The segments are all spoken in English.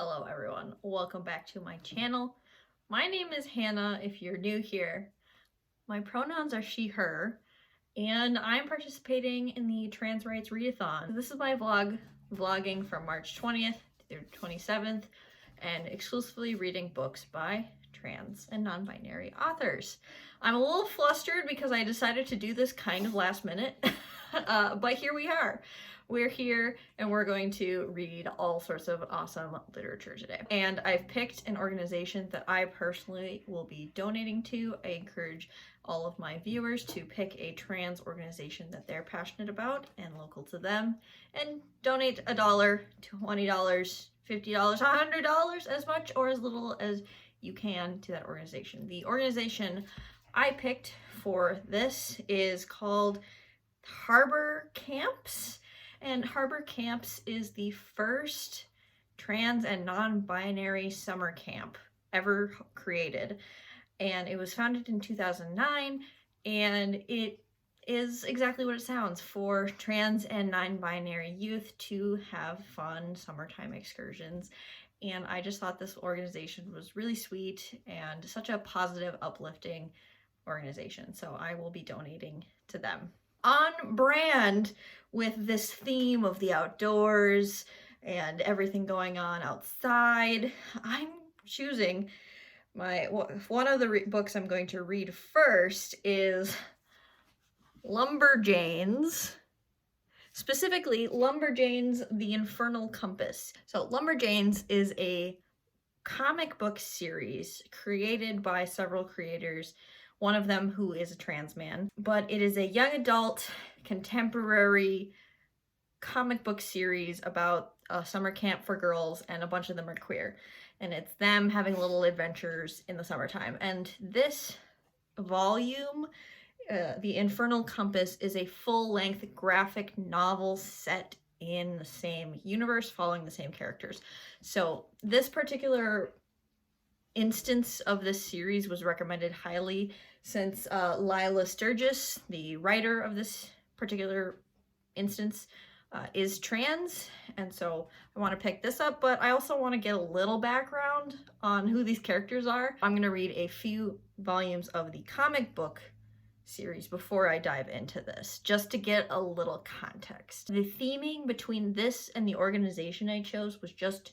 Hello everyone, welcome back to my channel. My name is Hannah if you're new here. My pronouns are she, her, and I'm participating in the Trans Rights Readathon. This is my vlogging from March 20th through 27th, and exclusively reading books by trans and non-binary authors. I'm a little flustered because I decided to do this kind of last minute, but here we are. We're here and we're going to read all sorts of awesome literature today. And I've picked an organization that I personally will be donating to. I encourage all of my viewers to pick a trans organization that they're passionate about and local to them, and donate $1, $20, $50, $100, as much or as little as you can to that organization. The organization I picked for this is called Harbor Camps. And Harbor Camps is the first trans and non-binary summer camp ever created. And it was founded in 2009, and it is exactly what it sounds, for trans and non-binary youth to have fun summertime excursions. And I just thought this organization was really sweet and such a positive, uplifting organization. So I will be donating to them. On brand with this theme of the outdoors and everything going on outside, I'm choosing one of the books I'm going to read first is Lumberjanes, specifically Lumberjanes, The Infernal Compass. So Lumberjanes is a comic book series created by several creators, one of them who is a trans man, but it is a young adult contemporary comic book series about a summer camp for girls, and a bunch of them are queer, and it's them having little adventures in the summertime. And this volume, The Infernal Compass, is a full-length graphic novel set in the same universe, following the same characters. So this particular instance of this series was recommended highly since Lila Sturgis, the writer of this particular instance, is trans, and so I want to pick this up, but I also want to get a little background on who these characters are. I'm going to read a few volumes of the comic book series before I dive into this, just to get a little context. The theming between this and the organization I chose was just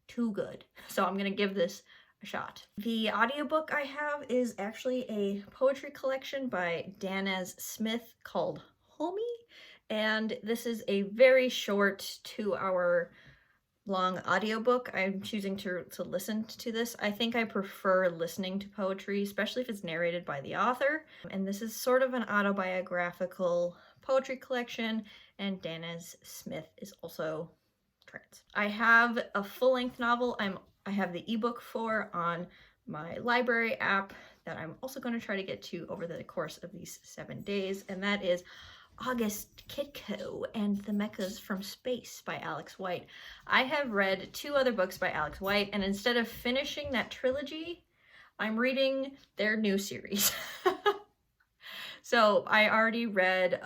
too good, so I'm going to give this a shot. The audiobook I have is actually a poetry collection by Danez Smith called Homie, and this is a very short 2-hour long audiobook. I'm choosing to listen to this. I think I prefer listening to poetry, especially if it's narrated by the author. And this is sort of an autobiographical poetry collection, and Danez Smith is also trans. I have a full-length novel I have the ebook for on my library app that I'm also going to try to get to over the course of these 7 days, and that is August Kitco and the Mechas from Space by Alex White. I have read 2 other books by Alex White, and instead of finishing that trilogy, I'm reading their new series. So I already read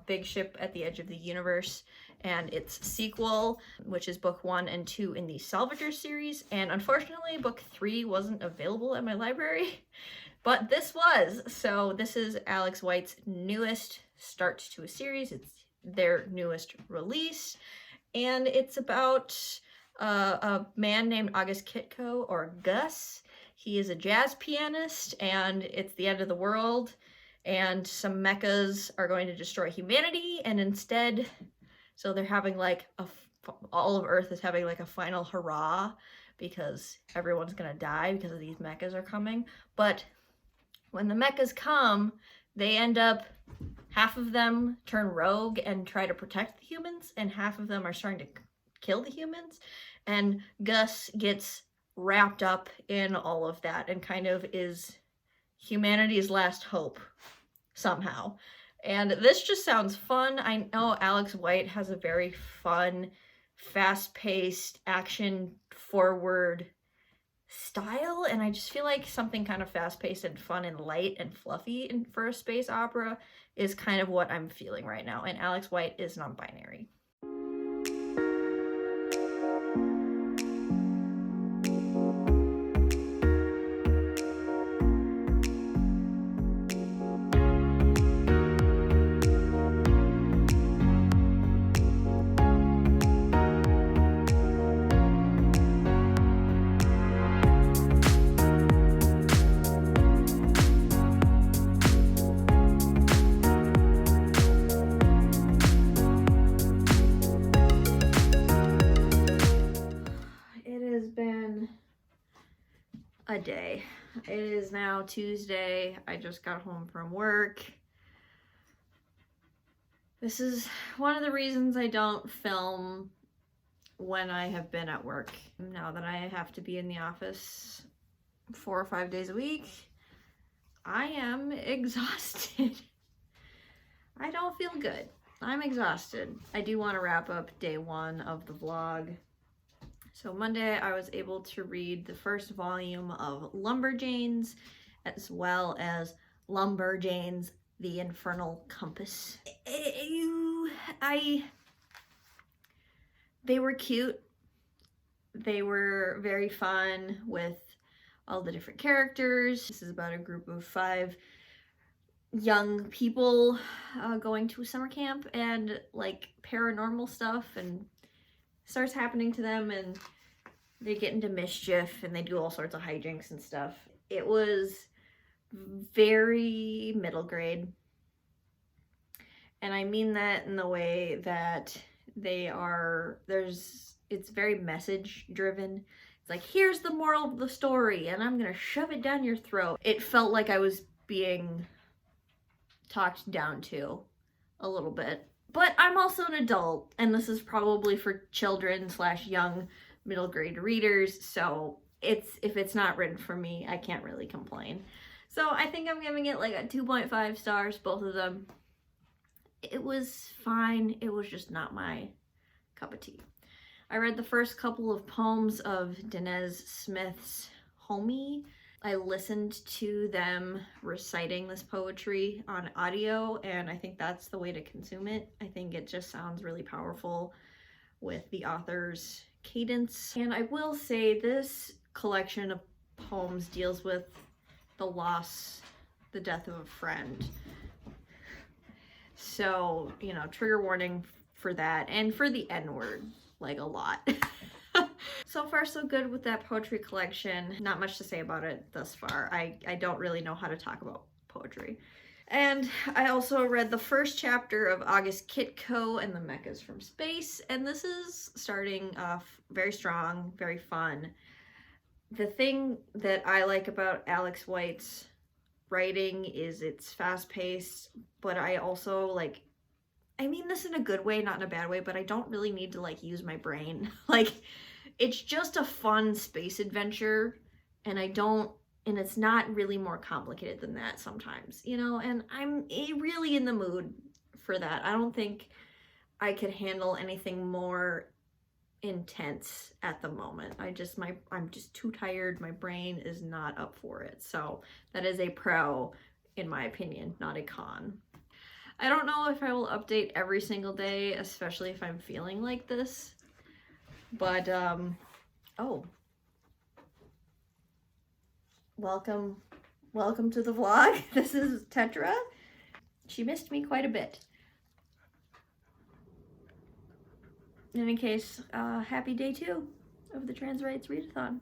Big Ship at the Edge of the Universe and its sequel, which is book 1 and 2 in the Salvager series, and unfortunately book 3 wasn't available at my library, but this was. So this is Alex White's newest start to a series. It's their newest release, and it's about a man named August Kitco, or Gus. He is a jazz pianist, and it's the end of the world, and some mechas are going to destroy humanity, and instead, so they're having like all of Earth is having like a final hurrah because everyone's gonna die because of these mechas are coming. But when the mechas come, they end up, half of them turn rogue and try to protect the humans, and half of them are starting to kill the humans. And Gus gets wrapped up in all of that and kind of is humanity's last hope somehow. And this just sounds fun. I know Alex White has a very fun, fast-paced, action-forward style, and I just feel like something kind of fast-paced and fun and light and fluffy for a space opera is kind of what I'm feeling right now, and Alex White is non-binary. a day. It is now Tuesday. I just got home from work. This is one of the reasons I don't film when I have been at work. Now that I have to be in the office 4 or 5 days a week, I am exhausted. I don't feel good. I'm exhausted. I do want to wrap up day 1 of the vlog. So Monday I was able to read the first volume of Lumberjanes, as well as Lumberjanes, The Infernal Compass. They were cute. They were very fun with all the different characters. This is about a group of 5 young people going to a summer camp, and like paranormal stuff and starts happening to them, and they get into mischief and they do all sorts of hijinks and stuff. It was very middle grade, and I mean that in the way that it's very message driven. It's like, here's the moral of the story and I'm gonna shove it down your throat. It felt like I was being talked down to a little bit. But I'm also an adult, and this is probably for children / young middle grade readers, so if it's not written for me, I can't really complain. So I think I'm giving it like a 2.5 stars, both of them. It was fine. It was just not my cup of tea. I read the first couple of poems of Danez Smith's Homie. I listened to them reciting this poetry on audio, and I think that's the way to consume it. I think it just sounds really powerful with the author's cadence. And I will say this collection of poems deals with the loss, the death of a friend. So, you know, trigger warning for that, and for the N-word, like a lot. So far, so good with that poetry collection. Not much to say about it thus far. I don't really know how to talk about poetry. And I also read the first chapter of August Kitco and the Mechas from Space, and this is starting off very strong, very fun. The thing that I like about Alex White's writing is it's fast-paced, but I also like, I mean this in a good way, not in a bad way, but I don't really need to like use my brain. Like, it's just a fun space adventure, and it's not really more complicated than that sometimes, you know, and I'm really in the mood for that. I don't think I could handle anything more intense at the moment. I'm just too tired. My brain is not up for it. So that is a pro, in my opinion, not a con. I don't know if I will update every single day, especially if I'm feeling like this. But, oh. Welcome to the vlog. This is Tetra. She missed me quite a bit. In any case, happy day 2 of the Trans Rights Readathon.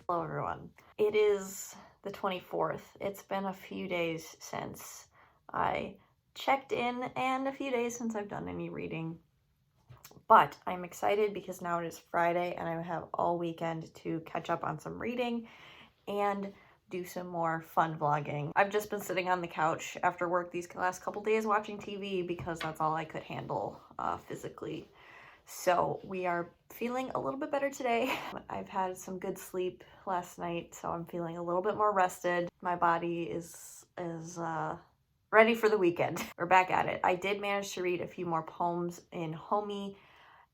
Hello everyone. It is the 24th. It's been a few days since I checked in and a few days since I've done any reading. But I'm excited because now it is Friday and I have all weekend to catch up on some reading and do some more fun vlogging. I've just been sitting on the couch after work these last couple days watching TV because that's all I could handle physically. So we are feeling a little bit better today. I've had some good sleep last night, so I'm feeling a little bit more rested. My body is ready for the weekend. We're back at it. I did manage to read a few more poems in Homie,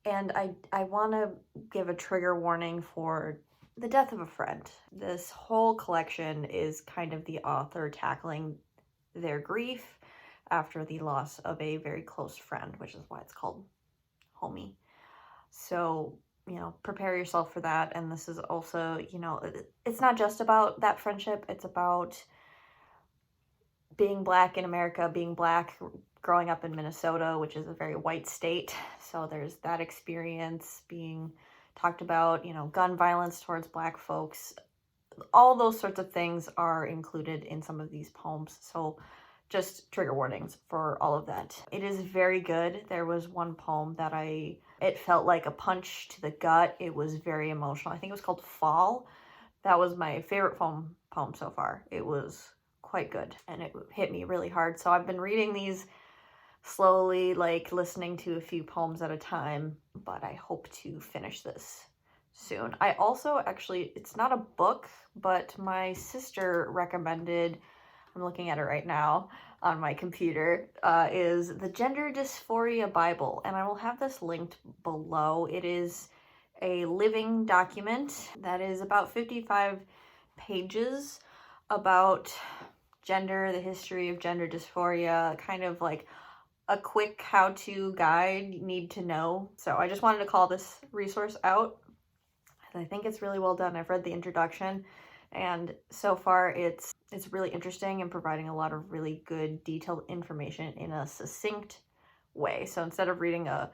and I want to give a trigger warning for The death of a friend. This whole collection is kind of the author tackling their grief after the loss of a very close friend, which is why it's called Homie. So, you know, prepare yourself for that. And this is also, you know, it's not just about that friendship. It's about being Black in America, being Black, growing up in Minnesota, which is a very white state. So there's that experience being talked about, you know, gun violence towards Black folks. All those sorts of things are included in some of these poems. So just trigger warnings for all of that. It is very good. There was one poem that it felt like a punch to the gut. It was very emotional. I think it was called Fall. That was my favorite poem so far. It was quite good and it hit me really hard. So I've been reading these slowly, like listening to a few poems at a time, but I hope to finish this soon. I also actually, it's not a book, but my sister recommended, I'm looking at it right now on my computer, is the Gender Dysphoria Bible, and I will have this linked below. It is a living document that is about 55 pages about gender, the history of gender dysphoria, kind of like a quick how-to guide you need to know. So I just wanted to call this resource out. I think it's really well done. I've read the introduction and so far it's really interesting and providing a lot of really good detailed information in a succinct way. So instead of reading a,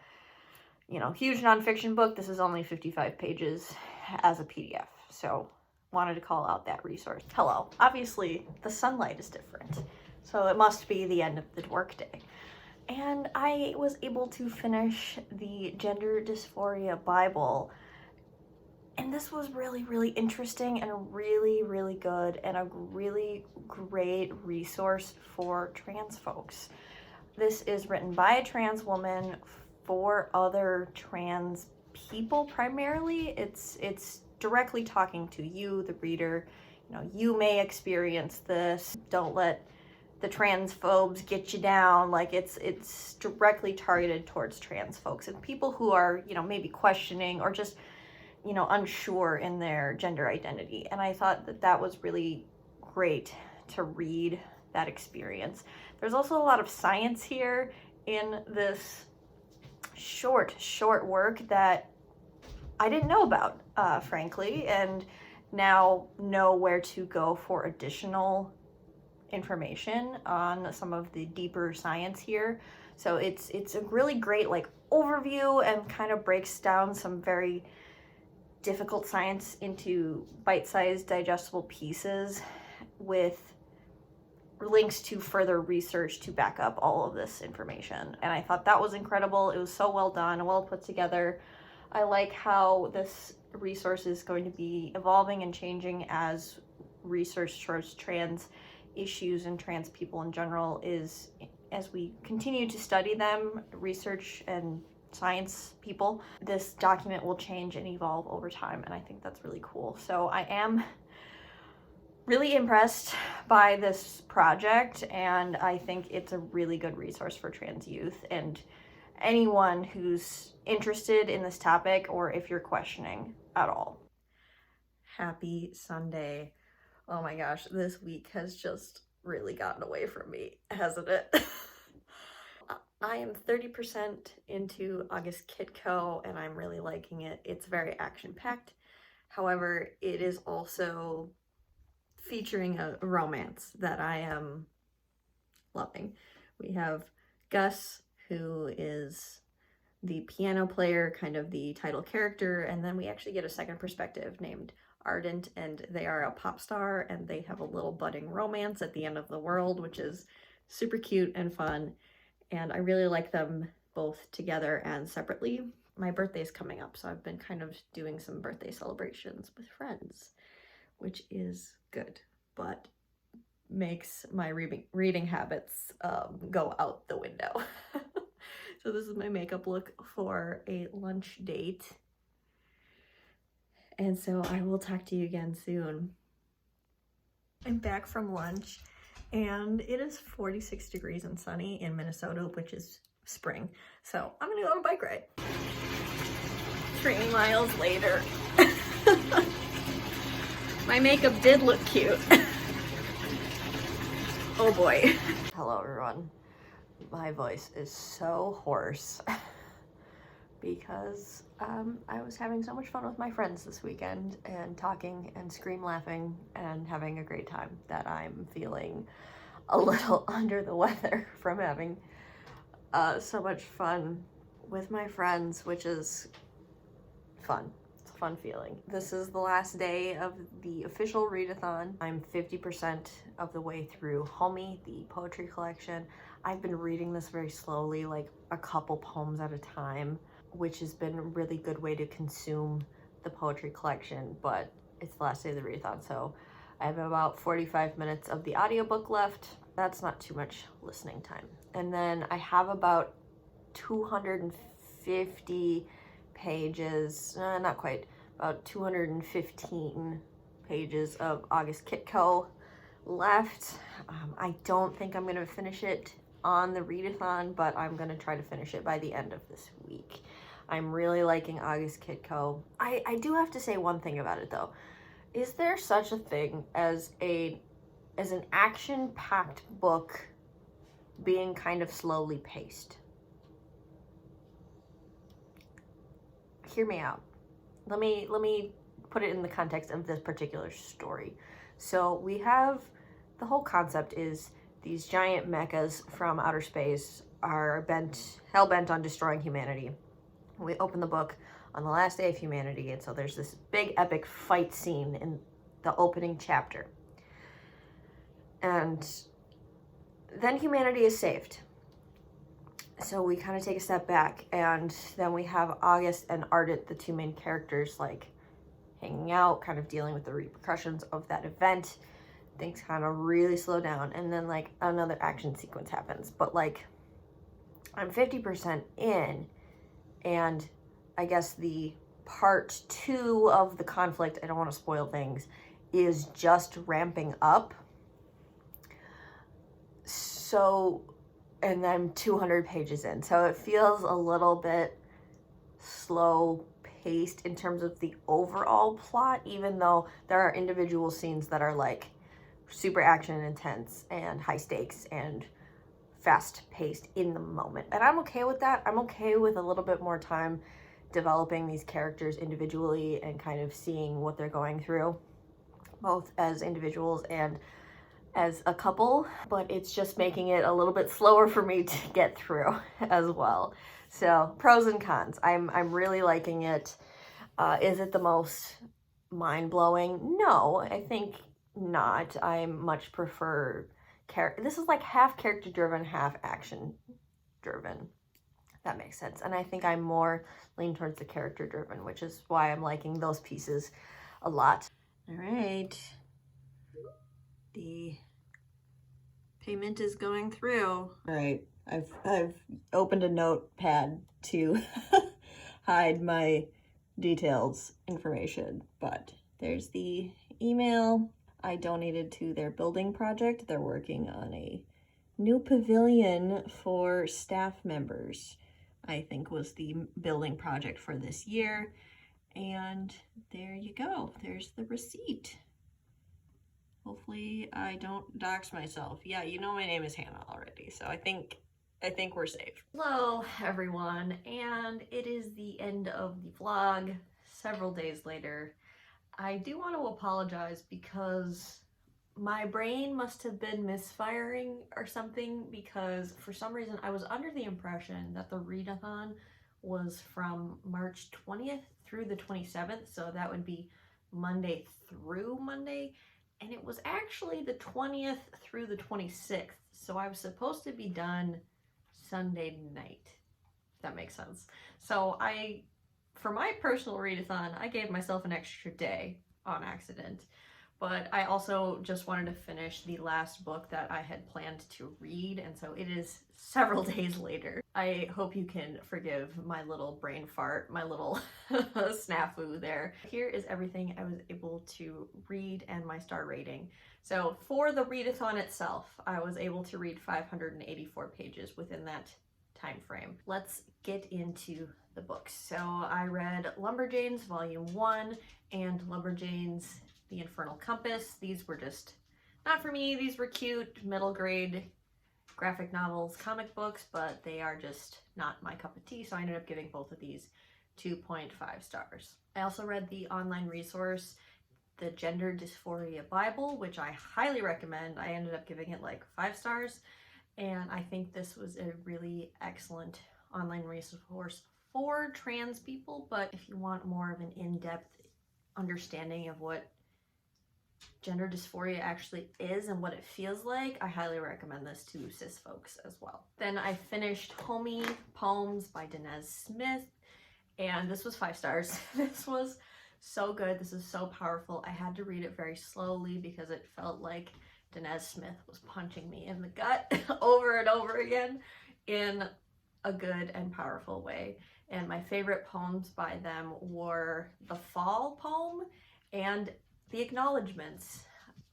you know, huge nonfiction book, this is only 55 pages as a PDF. So wanted to call out that resource. Hello. Obviously the sunlight is different, so it must be the end of the workday. And I was able to finish the Gender Dysphoria Bible. And this was really, really interesting and really, really good and a really great resource for trans folks. This is written by a trans woman for other trans people primarily. It's directly talking to you, the reader. You know, you may experience this. Don't let the transphobes get you down. Like it's directly targeted towards trans folks and people who are, you know, maybe questioning or just, you know, unsure in their gender identity. And I thought that that was really great to read that experience. There's also a lot of science here in this short work that I didn't know about, frankly, and now know where to go for additional information on some of the deeper science here. So it's a really great like overview and kind of breaks down some very difficult science into bite-sized digestible pieces with links to further research to back up all of this information. And I thought that was incredible. It was so well done, well put together. I like how this resource is going to be evolving and changing as research towards trans issues and trans people in general is, as we continue to study them, research and science people, this document will change and evolve over time, and I think that's really cool. So I am really impressed by this project, and I think it's a really good resource for trans youth and anyone who's interested in this topic or if you're questioning at all. Happy Sunday. Oh my gosh, this week has just really gotten away from me, hasn't it? I am 30% into August Kitco and I'm really liking it. It's very action-packed. However, it is also featuring a romance that I am loving. We have Gus, who is the piano player, kind of the title character, and then we actually get a second perspective named Ardent, and they are a pop star and they have a little budding romance at the end of the world, which is super cute and fun. And I really like them both together and separately. My birthday's coming up, so I've been kind of doing some birthday celebrations with friends, which is good, but makes my reading habits go out the window. So this is my makeup look for a lunch date. And so I will talk to you again soon. I'm back from lunch and it is 46 degrees and sunny in Minnesota, which is spring. So I'm gonna go on a bike ride. 3 miles later. My makeup did look cute. Oh boy. Hello everyone. My voice is so hoarse because I was having so much fun with my friends this weekend and talking and scream laughing and having a great time that I'm feeling a little under the weather from having so much fun with my friends, which is fun. It's a fun feeling. This is the last day of the official readathon. I'm 50% of the way through Homie, the poetry collection. I've been reading this very slowly, like a couple poems at a time, which has been a really good way to consume the poetry collection, but it's the last day of the readathon, so I have about 45 minutes of the audiobook left. That's not too much listening time. And then I have about 250 pages, not quite, about 215 pages of August Kitco left. I don't think I'm gonna finish it on the readathon, but I'm gonna try to finish it by the end of this week. I'm really liking August Kitco. I do have to say one thing about it though. Is there such a thing as an action-packed book being kind of slowly paced? Hear me out. Let me put it in the context of this particular story. So we have, the whole concept is these giant mechas from outer space are hell-bent on destroying humanity. We open the book on the last day of humanity, and so there's this big epic fight scene in the opening chapter. And then humanity is saved. So we kind of take a step back, and then we have August and Ardent, the two main characters, like hanging out, kind of dealing with the repercussions of that event. Things kind of really slow down, and then like another action sequence happens. But like I'm 50% in, and I guess the part 2 of the conflict, I don't want to spoil things, is just ramping up. So, and I'm 200 pages in, so it feels a little bit slow paced in terms of the overall plot, even though there are individual scenes that are like super action intense and high stakes and fast paced in the moment. And I'm okay with that. I'm okay with a little bit more time developing these characters individually and kind of seeing what they're going through, both as individuals and as a couple, but it's just making it a little bit slower for me to get through as well. So pros and cons. I'm really liking it. Is it the most mind-blowing? No, I think not. I much prefer this is like half character driven, half action driven. That makes sense. And I think I'm more lean towards the character driven, which is why I'm liking those pieces a lot. All right. The payment is going through. All right, I've opened a notepad to hide my details information, but there's the email. I donated to their building project. They're working on a new pavilion for staff members, I think was the building project for this year. And there you go. There's the receipt. Hopefully I don't dox myself. Yeah, you know my name is Hannah already, so I think we're safe. Hello everyone, and it is the end of the vlog several days later. I do want to apologize because my brain must have been misfiring or something, because for some reason I was under the impression that the readathon was from March 20th through the 27th, so that would be Monday through Monday. And it was actually the 20th through the 26th. So I was supposed to be done Sunday night, if that makes sense. So for my personal readathon, I gave myself an extra day on accident. But I also just wanted to finish the last book that I had planned to read, and so it is several days later. I hope you can forgive my little brain fart, my little snafu there. Here is everything I was able to read and my star rating. So for the readathon itself, I was able to read 584 pages within that time frame. Let's get into the books. So I read Lumberjanes Volume 1 and Lumberjanes The Infernal Compass. These were just not for me. These were cute, middle grade graphic novels, comic books, but they are just not my cup of tea, so I ended up giving both of these 2.5 stars. I also read the online resource, The Gender Dysphoria Bible, which I highly recommend. I ended up giving it like 5 stars, and I think this was a really excellent online resource for trans people, but if you want more of an in-depth understanding of what gender dysphoria actually is and what it feels like, I highly recommend this to cis folks as well. Then I finished Homie Poems by Denez Smith, and this was 5 stars. This was so good. This is so powerful. I had to read it very slowly because it felt like Denez Smith was punching me in the gut over and over again in a good and powerful way. And my favorite poems by them were the Fall poem and the acknowledgements.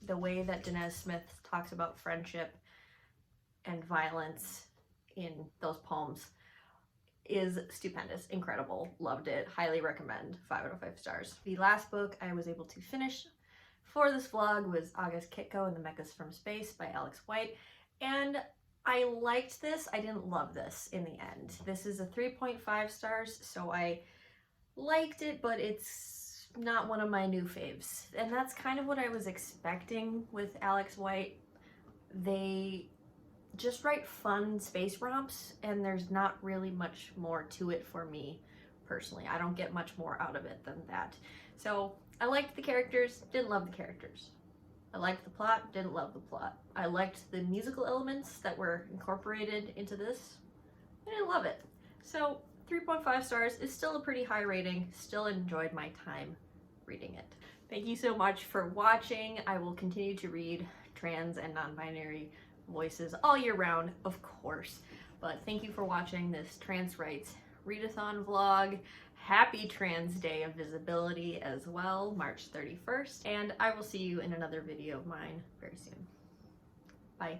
The way that Denez Smith talks about friendship and violence in those poems is stupendous, incredible, loved it, highly recommend, 5 out of 5 stars. The last book I was able to finish for this vlog was August Kitko and the Mechas from Space by Alex White, and I liked this. I didn't love this in the end. This is a 3.5 stars, so I liked it, but it's not one of my new faves. And that's kind of what I was expecting with Alex White. They just write fun space romps, and there's not really much more to it for me personally. I don't get much more out of it than that. So I liked the characters, didn't love the characters. I liked the plot, didn't love the plot. I liked the musical elements that were incorporated into this. I didn't love it. So 3.5 stars is still a pretty high rating, still enjoyed my time reading it. Thank you so much for watching. I will continue to read trans and non-binary voices all year round, of course. But thank you for watching this Trans Rights Readathon vlog. Happy Trans Day of Visibility as well, March 31st. And I will see you in another video of mine very soon. Bye.